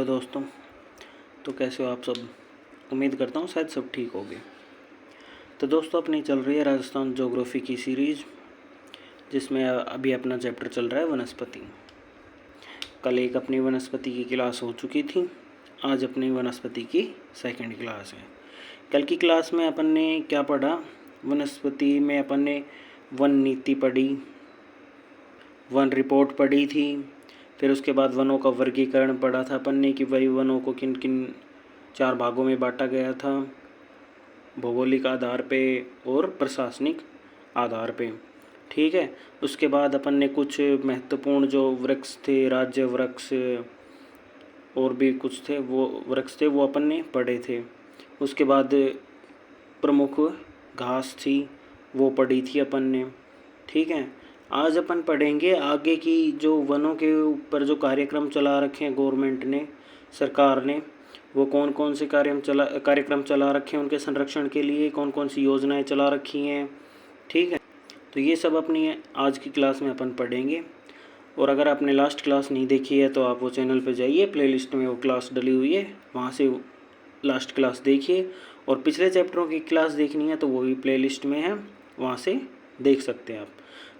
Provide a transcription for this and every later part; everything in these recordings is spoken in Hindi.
हेलो दोस्तों। तो कैसे हो आप सब? उम्मीद करता हूँ शायद सब ठीक होगे। तो दोस्तों अपनी चल रही है राजस्थान ज्योग्राफी की सीरीज़, जिसमें अभी अपना चैप्टर चल रहा है वनस्पति। कल एक अपनी वनस्पति की क्लास हो चुकी थी, आज अपनी वनस्पति की सेकंड क्लास है। कल की क्लास में अपन ने क्या पढ़ा? वनस्पति में अपन ने वन नीति पढ़ी, वन रिपोर्ट पढ़ी थी, फिर उसके बाद वनों का वर्गीकरण पढ़ा था अपन ने कि वही वनों को किन किन 4 भागों में बांटा गया था, भौगोलिक आधार पे और प्रशासनिक आधार पे। ठीक है। उसके बाद अपन ने कुछ महत्वपूर्ण जो वृक्ष थे, राज्य वृक्ष और भी कुछ थे, वो वृक्ष थे वो अपन ने पढ़े थे। उसके बाद प्रमुख घास थी वो पढ़ी थी अपन ने। ठीक है। आज अपन पढ़ेंगे आगे की जो वनों के ऊपर जो कार्यक्रम चला रखे हैं गवर्नमेंट ने, सरकार ने, वो कौन कौन से कार्यक्रम चला रखे हैं, उनके संरक्षण के लिए कौन कौन सी योजनाएं चला रखी हैं। ठीक है। तो ये सब अपनी आज की क्लास में अपन पढ़ेंगे। और अगर आपने लास्ट क्लास नहीं देखी है तो आप वो चैनल पे जाइए, प्लेलिस्ट में वो क्लास डली हुई है, वहाँ से लास्ट क्लास देखिए। और पिछले चैप्टरों की क्लास देखनी है तो वो भी प्लेलिस्ट में है, वहाँ से देख सकते हैं आप।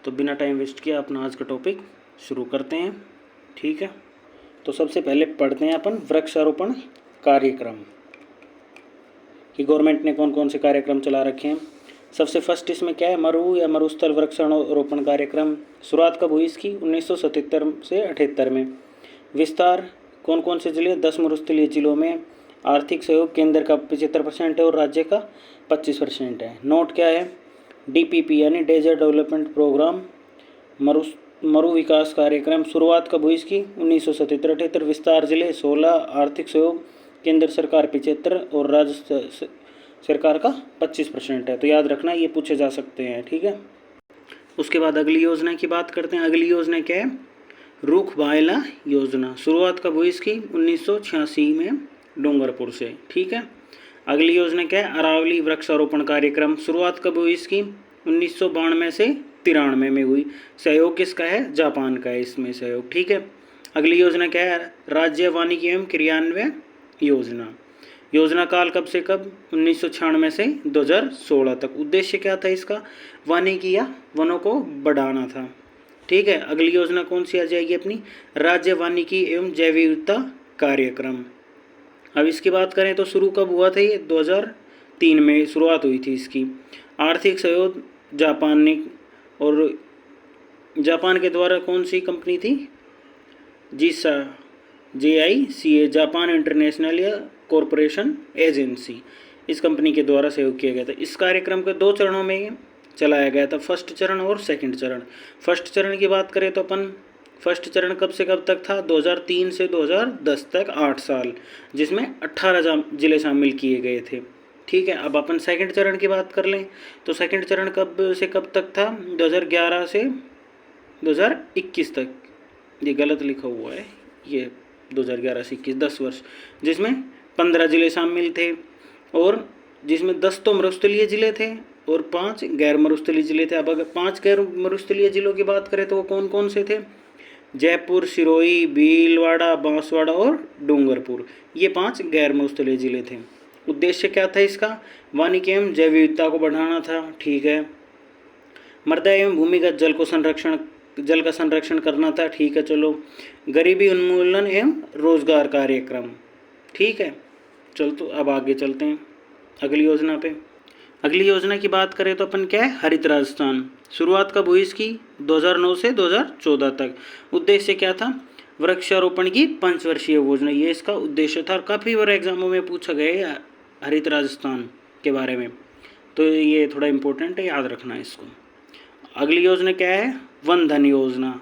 तो बिना टाइम वेस्ट किए अपना आज का टॉपिक शुरू करते हैं। ठीक है। तो सबसे पहले पढ़ते हैं अपन वृक्षारोपण कार्यक्रम कि गवर्नमेंट ने कौन कौन से कार्यक्रम चला रखे हैं। सबसे फर्स्ट इसमें क्या है? मरु या मरुस्थल वृक्षारोपण कार्यक्रम। शुरुआत कब हुई इसकी? 1977 से 78 में। विस्तार कौन कौन से जिले? 10 मरुस्थलीय जिलों में। आर्थिक सहयोग केंद्र का 75% है और राज्य का 25% है। नोट क्या है? DPP यानी डेजर्ट डेवलपमेंट प्रोग्राम, मरु विकास कार्यक्रम। शुरुआत कब हुई इसकी? 1977-78। विस्तार जिले 16, आर्थिक सहयोग केंद्र सरकार 75 और राज्य सरकार का 25% है। तो याद रखना, ये पूछे जा सकते हैं। ठीक है। उसके बाद अगली योजना की बात करते हैं। अगली योजना क्या है? रुख बायला योजना। शुरुआत कब हुई इसकी? 1986 में डूंगरपुर से। ठीक है। अगली योजना क्या है? अरावली वृक्षारोपण कार्यक्रम। शुरुआत कब हुई इसकी? 1992 से 93 में हुई। सहयोग किसका है? जापान का है इसमें सहयोग। ठीक है। अगली योजना क्या है? राज्य वानिकी एवं क्रियान्वयन योजना। योजना काल कब से कब? 1996 से 2016 तक। उद्देश्य क्या था इसका? वानिकी या वनों को बढ़ाना था। ठीक है। अगली योजना कौन सी आ जाएगी अपनी? राज्य वानिकी एवं जैव विविधता कार्यक्रम। अब इसकी बात करें तो शुरू कब हुआ था? ये 2003 में शुरुआत हुई थी इसकी। आर्थिक सहयोग जापान ने, और जापान के द्वारा कौन सी कंपनी थी? JICA, जापान इंटरनेशनल या कॉरपोरेशन एजेंसी, इस कंपनी के द्वारा सहयोग किया गया था। इस कार्यक्रम को 2 चरणों में चलाया गया था, फर्स्ट चरण और सेकंड चरण। फर्स्ट चरण की बात करें तो अपन फर्स्ट चरण कब से कब तक था? 2003 से 2010 तक 8 साल, जिसमें 18 जिले शामिल किए गए थे। ठीक है। अब अपन सेकंड चरण की बात कर लें तो सेकंड चरण कब से कब तक था? 2011 से 2021 तक। ये गलत लिखा हुआ है, ये 2011 से 21 10 वर्ष, जिसमें 15 जिले शामिल थे, और जिसमें 10 तो मरुस्थलीय जिले थे और 5 गैर मरुस्थलीय जिले थे। अब अगर 5 गैर मरुस्थलीय जिलों की बात करें तो वो कौन कौन से थे? जयपुर, सिरोही, भीलवाड़ा, बांसवाड़ा और डूंगरपुर, ये 5 गैर मरुस्थलीय जिले थे। उद्देश्य क्या था इसका? वानिकी एवं जैव विविधता को बढ़ाना था। ठीक है। मृदा एवं भूमिगत जल का संरक्षण करना था। ठीक है। चलो, गरीबी उन्मूलन एवं रोजगार कार्यक्रम। ठीक है। चल तो अब आगे चलते हैं अगली योजना पे। अगली योजना की बात करें तो अपन क्या है? हरित राजस्थान। शुरुआत कब हुई इसकी? 2009 से 2014 तक। उद्देश्य क्या था? वृक्षारोपण की 5 वर्षीय योजना, ये इसका उद्देश्य था। और काफ़ी बार एग्जामों में पूछा गया है हरित राजस्थान के बारे में, तो ये थोड़ा इम्पोर्टेंट है, याद रखना है इसको। अगली योजना क्या है? वन धन योजना।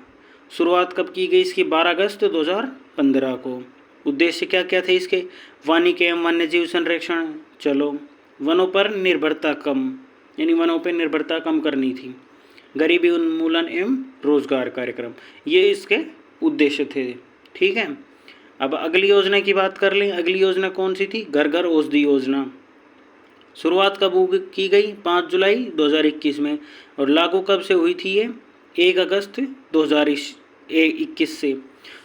शुरुआत कब की गई इसकी? 12 अगस्त 2015 को। उद्देश्य क्या क्या थे इसके? वानिकी एवं वन्य जीव संरक्षण। चलो, वनों पर निर्भरता कम, यानी वनों पर निर्भरता कम करनी थी। गरीबी उन्मूलन एवं रोजगार कार्यक्रम, ये इसके उद्देश्य थे। ठीक है। अब अगली योजना की बात कर लें। अगली योजना कौन सी थी? घर घर औषधि योजना। शुरुआत कब की गई? 5 जुलाई 2021 में। और लागू कब से हुई थी ये? 1 अगस्त 21 से।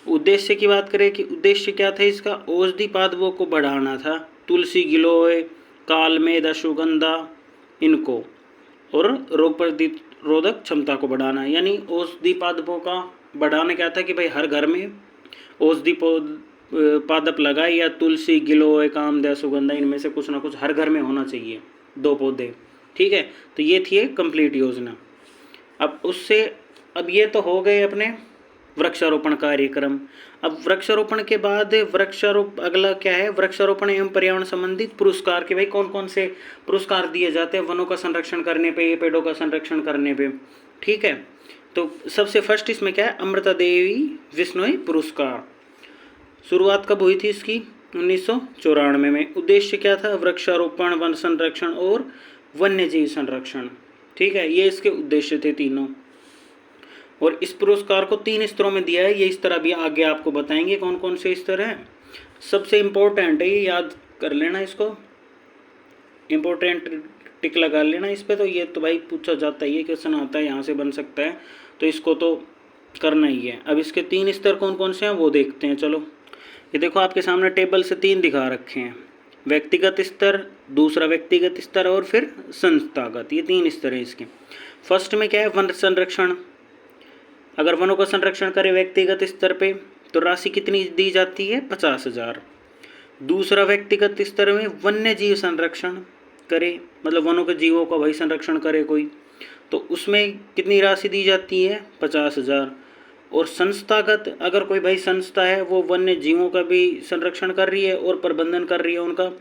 उद्देश्य की बात करें कि उद्देश्य क्या था इसका, औषधि पादपों को बढ़ाना था, तुलसी, गिलोय, कालमेघ, अश्वगंधा इनको, और रोग प्रतिरोधक क्षमता को बढ़ाना। यानी औषधि पादपों का बढ़ाना क्या था कि भाई हर घर में औषधि पादप लगाए, या तुलसी, गिलोय, कामदेव, अश्वगंधा, इनमें से कुछ ना कुछ हर घर में होना चाहिए, 2 पौधे। ठीक है, तो ये थी एक कंप्लीट योजना। अब ये तो हो गए अपने वृक्षारोपण कार्यक्रम। अब वृक्षारोपण के बाद अगला क्या है, वृक्षारोपण एवं पर्यावरण संबंधित पुरस्कार के भाई कौन कौन से पुरस्कार दिए जाते हैं वनों का संरक्षण करने पे, पेड़ों का संरक्षण करने पे। ठीक है, तो सबसे फर्स्ट इसमें क्या है, अमृता देवी विश्नोई पुरस्कार। शुरुआत कब हुई थी इसकी, 1994 में। उद्देश्य क्या था, वृक्षारोपण, वन संरक्षण और वन्य जीव संरक्षण। ठीक है, ये इसके उद्देश्य थे तीनों। और इस पुरस्कार को 3 स्तरों में दिया है, ये इस तरह भी आगे आपको बताएंगे कौन कौन से स्तर हैं। सबसे इम्पोर्टेंट है, ये याद कर लेना, इसको इम्पोर्टेंट टिक लगा लेना इस पे। तो ये तो भाई पूछा जाता है, ये क्वेश्चन आता है, यहाँ से बन सकता है, तो इसको तो करना ही है। अब इसके 3 स्तर कौन कौन से हैं वो देखते हैं। चलो, ये देखो आपके सामने टेबल से 3 दिखा रखे हैं, व्यक्तिगत स्तर, दूसरा व्यक्तिगत स्तर और फिर संस्थागत, ये 3 स्तर है इसके। फर्स्ट में क्या है, वन संरक्षण। अगर वनों का संरक्षण करें व्यक्तिगत स्तर पे तो राशि कितनी दी जाती है, 50,000। दूसरा व्यक्तिगत स्तर में वन्य जीव संरक्षण करे, मतलब वनों के जीवों का भाई संरक्षण करे कोई, तो उसमें कितनी राशि दी जाती है, 50,000। और संस्थागत, अगर कोई भाई संस्था है वो वन्य जीवों का भी संरक्षण कर रही है और प्रबंधन कर रही है उनका,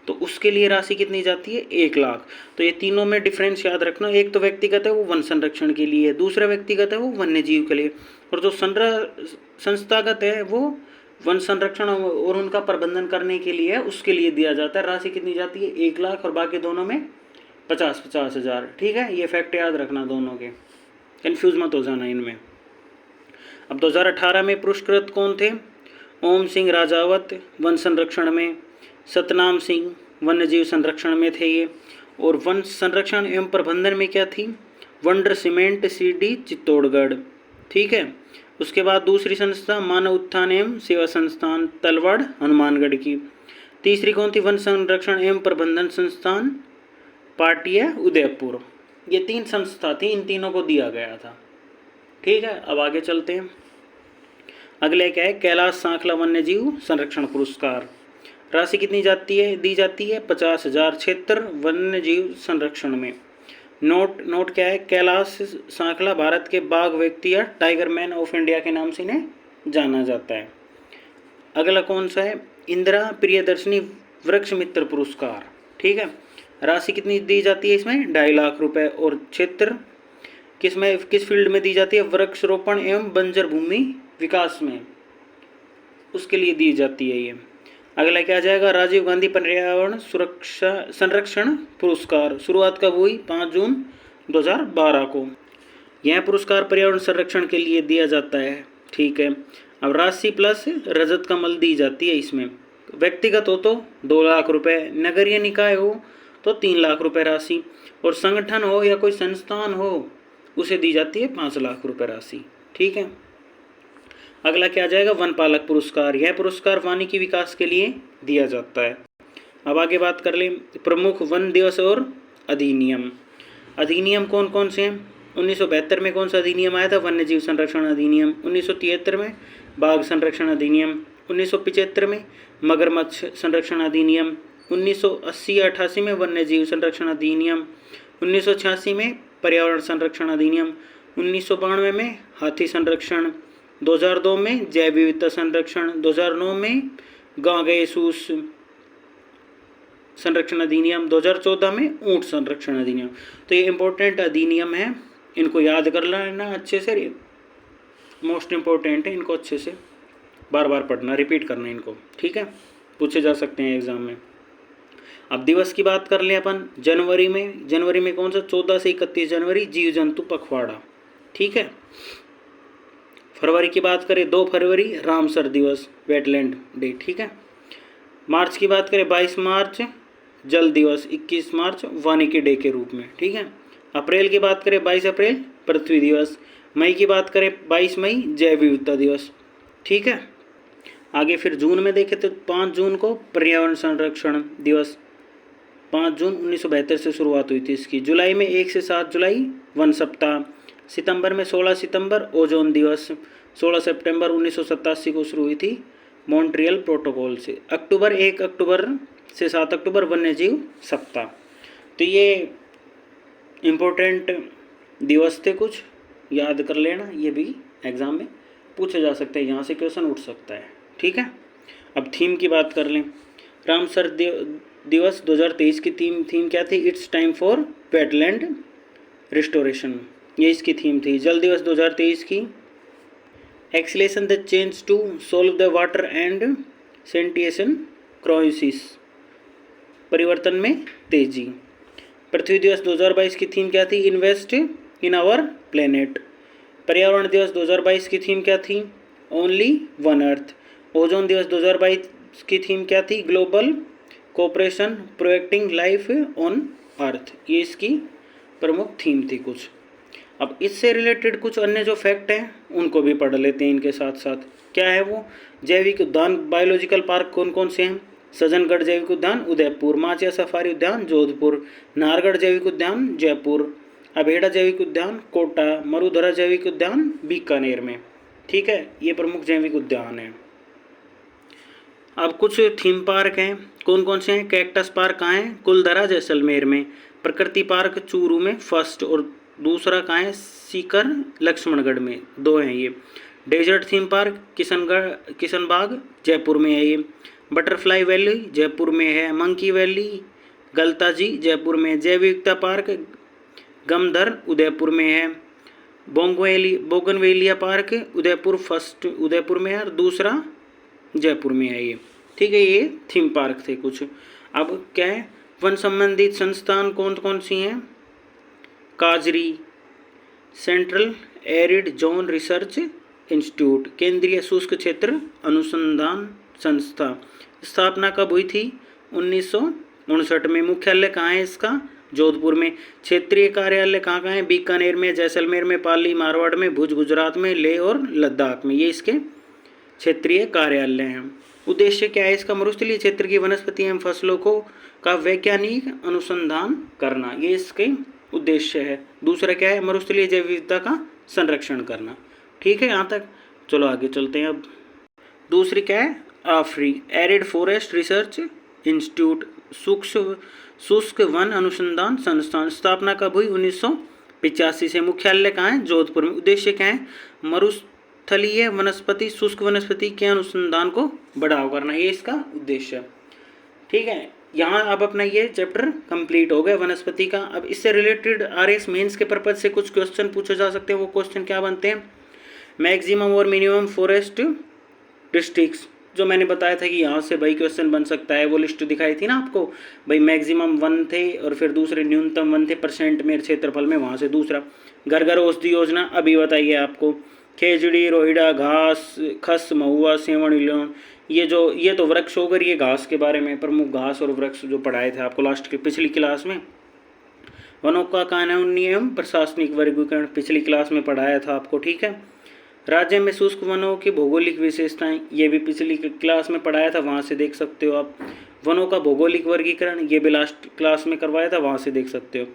तो उसके लिए राशि कितनी जाती है, 1 लाख। तो ये तीनों में डिफरेंस याद रखना, एक तो व्यक्तिगत है वो वन संरक्षण के लिए, दूसरा व्यक्तिगत है वो वन्य जीव के लिए, और जो संस्थागत है वो वन संरक्षण और उनका प्रबंधन करने के लिए, उसके लिए दिया जाता है। राशि कितनी जाती है, 1 लाख, और बाकी दोनों में 50,000। ठीक है, ये फैक्ट याद रखना दोनों के, कन्फ्यूज मत हो जाना इनमें। अब 2018 में पुरस्कृत कौन थे, ओम सिंह राजावत वन संरक्षण में, सतनाम सिंह वन्य जीव संरक्षण में थे ये, और वन संरक्षण एवं प्रबंधन में क्या थी, वंडर सीमेंट सीडी चित्तौड़गढ़। ठीक है, उसके बाद दूसरी संस्था मानव उत्थान एवं सेवा संस्थान तलवाड़ हनुमानगढ़ की। तीसरी कौन थी, वन संरक्षण एवं प्रबंधन संस्थान पाटिया उदयपुर। ये 3 संस्था थी, इन तीनों को दिया गया था। ठीक है, अब आगे चलते हैं। अगले क्या है, कैलाश सांखला वन्य जीव संरक्षण पुरस्कार। राशि कितनी दी जाती है 50,000 क्षेत्र वन्य जीव संरक्षण में। नोट क्या है, कैलाश सांखला भारत के बाघ व्यक्ति या टाइगर मैन ऑफ इंडिया के नाम से इन्हें जाना जाता है। अगला कौन सा है, इंदिरा प्रियदर्शनी वृक्ष मित्र पुरस्कार। ठीक है, राशि कितनी दी जाती है इसमें, 2.5 लाख रुपए, और क्षेत्र किस फील्ड में दी जाती है, वृक्षारोपण एवं बंजर भूमि विकास में, उसके लिए दी जाती है ये। अगला क्या आ जाएगा, राजीव गांधी पर्यावरण सुरक्षा संरक्षण पुरस्कार। शुरुआत कब हुई, 5 जून 2012 को। यह पुरस्कार पर्यावरण संरक्षण के लिए दिया जाता है। ठीक है, अब राशि प्लस रजत कमल दी जाती है इसमें। व्यक्तिगत हो तो 2 लाख रुपए, नगरीय निकाय हो तो 3 लाख रुपए राशि, और संगठन हो या कोई संस्थान हो उसे दी जाती है 5 लाख रुपए राशि। ठीक है, अगला क्या आ जाएगा, वन पालक पुरस्कार। यह पुरस्कार वानिकी विकास के लिए दिया जाता है। अब आगे बात कर लें प्रमुख वन दिवस और अधिनियम। अधिनियम कौन कौन से हैं, 1972 में कौन सा अधिनियम आया था, वन्य जीव संरक्षण अधिनियम। 1973 में बाघ संरक्षण अधिनियम। 1975 में मगरमच्छ संरक्षण अधिनियम। 1980-88 में वन्य जीव संरक्षण अधिनियम। 1986 में पर्यावरण संरक्षण अधिनियम। 1992 में हाथी संरक्षण। 2002 में जैव विविधता संरक्षण। 2009 में गांगेसूस संरक्षण अधिनियम। 2014 में ऊंट संरक्षण अधिनियम। तो ये इम्पोर्टेंट अधिनियम है, इनको याद कर लेना अच्छे से, मोस्ट इम्पोर्टेंट है, इनको अच्छे से बार बार पढ़ना, रिपीट करना इनको। ठीक है, पूछे जा सकते हैं एग्जाम में। अब दिवस की बात कर लें अपन, जनवरी में कौन सा, 14 से 31 जनवरी जीव जंतु पखवाड़ा। ठीक है, फरवरी की बात करें 2 फरवरी रामसर दिवस, वेटलैंड डे। ठीक है, मार्च की बात करें 22 मार्च जल दिवस, 21 मार्च वानिकी डे के रूप में। ठीक है, अप्रैल की बात करें 22 अप्रैल पृथ्वी दिवस, मई की बात करें 22 मई जैव विविधता दिवस, ठीक है। आगे फिर जून में देखें तो 5 जून को पर्यावरण संरक्षण दिवस, 5 जून 1972 से शुरुआत हुई थी इसकी। जुलाई में 1 से 7 जुलाई वन सप्ताह, सितंबर में 16 सितंबर ओजोन दिवस, 16 सितंबर 1987 को शुरू हुई थी मॉन्ट्रियल प्रोटोकॉल से। अक्टूबर 1 अक्टूबर से 7 अक्टूबर वन्यजीव सप्ताह। तो ये इम्पोर्टेंट दिवस थे, कुछ याद कर लेना, ये भी एग्ज़ाम में पूछे जा सकते हैं, यहाँ से क्वेश्चन उठ सकता है, ठीक है। अब थीम की बात कर लें। रामसर दिवस 2023 की थीम क्या थी? It's time for wetland restoration, ये इसकी थीम थी। जल दिवस 2023 की acceleration the change to solve the water and sanitation crisis, परिवर्तन में तेजी। पृथ्वी दिवस 2022 की थीम क्या थी? Invest in our planet. पर्यावरण दिवस 2022 की थीम क्या थी? Only one earth. ओजोन दिवस 2022 की थीम क्या थी? Global cooperation protecting life on earth, ये इसकी प्रमुख थीम थी कुछ। अब इससे रिलेटेड कुछ अन्य जो फैक्ट हैं उनको भी पढ़ लेते हैं इनके साथ साथ। क्या है वो? जैविक उद्यान बायोलॉजिकल पार्क कौन कौन से हैं? सज्जनगढ़ जैविक उद्यान उदयपुर, माचिया सफारी उद्यान जोधपुर, नाहरगढ़ जैविक उद्यान जयपुर, अभेड़ा जैविक उद्यान कोटा, मरुधरा जैविक उद्यान बीकानेर में, ठीक है। ये प्रमुख जैविक उद्यान हैं। अब कुछ थीम पार्क हैं, कौन कौन से हैं? कैक्टस पार्क कहाँ है? कुलधरा जैसलमेर में। प्रकृति पार्क चूरू में फर्स्ट, और दूसरा कहाँ है? सीकर लक्ष्मणगढ़ में, 2 हैं ये। Desert theme park Kishanbagh Jaipur में है ये। बटरफ्लाई वैली जयपुर में है। मंकी वैली गलताजी जयपुर में। जैव विविधता पार्क गमधर उदयपुर में है। Bougainvillea park Udaipur first Udaipur में है और दूसरा जयपुर में है ये, ठीक है। ये थीम पार्क थे कुछ। अब क्या है? वन संबंधित संस्थान कौन कौन सी हैं? काजरी central arid zone research institute, केंद्रीय शुष्क क्षेत्र अनुसंधान संस्था। स्थापना कब हुई थी? 1959 में। मुख्यालय कहाँ है इसका? जोधपुर में। क्षेत्रीय कार्यालय कहाँ कहाँ है? बीकानेर में, जैसलमेर में, पाली मारवाड़ में, भुज गुजरात में, लेह और लद्दाख में, ये इसके क्षेत्रीय कार्यालय हैं। उद्देश्य क्या है इसका? मरुस्थलीय क्षेत्र की वनस्पति एवं फसलों का वैज्ञानिक अनुसंधान करना, ये इसके उद्देश्य है। दूसरा क्या है? मरुस्थलीय जैव विविधता का संरक्षण करना, ठीक है। यहाँ तक चलो आगे चलते हैं। अब दूसरी क्या है? आफरी एरिड फॉरेस्ट रिसर्च इंस्टीट्यूट, शुष्क वन अनुसंधान संस्थान। स्थापना कब हुई? 1985 से। मुख्यालय कहाँ है? जोधपुर में। उद्देश्य क्या है? मरुस्थलीय वनस्पति शुष्क वनस्पति के अनुसंधान को बढ़ावा करना, ये इसका उद्देश्य, ठीक है। यहाँ अब अपना ये चैप्टर कंप्लीट हो गया वनस्पति का। अब इससे रिलेटेड आरएस मेंस के पर्पज से कुछ क्वेश्चन पूछे जा सकते हैं। वो क्वेश्चन क्या बनते हैं? मैक्सिमम और मिनिमम फॉरेस्ट डिस्ट्रिक्ट्स, जो मैंने बताया था कि यहाँ से भाई क्वेश्चन बन सकता है, वो लिस्ट दिखाई थी ना आपको भाई। मैक्सिमम 1 थे और फिर दूसरे न्यूनतम 1 थे परसेंट में क्षेत्रफल में, वहाँ से दूसरा। घर घर औषधि योजना अभी बताइए आपको। खेजड़ी रोहिड़ा घास खस महुआ सेवण इलोन, ये तो वृक्ष होकर, ये घास के बारे में, प्रमुख घास और वृक्ष जो पढ़ाए थे आपको लास्ट की पिछली क्लास में। वनों का कानूनी एवं प्रशासनिक वर्गीकरण पिछली क्लास में पढ़ाया था आपको, ठीक है। राज्य में शुष्क वनों की भौगोलिक विशेषताएं, ये भी पिछली क्लास में पढ़ाया था, वहाँ से देख सकते हो आप। वनों का भौगोलिक वर्गीकरण, ये भी लास्ट क्लास में करवाया था, वहाँ से देख सकते हो।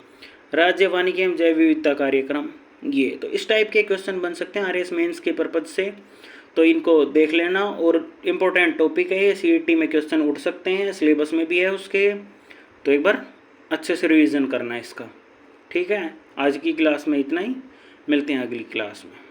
राज्य वानिकी एवं जैव विविधता कार्यक्रम, ये तो इस टाइप के क्वेश्चन बन सकते हैं आरएस मेंस के पर्पज से, तो इनको देख लेना। और इम्पोर्टेंट टॉपिक है ये, सीईटी में क्वेश्चन उठ सकते हैं, सिलेबस में भी है उसके, तो एक बार अच्छे से रिवीजन करना है इसका, ठीक है। आज की क्लास में इतना ही, मिलते हैं अगली क्लास में।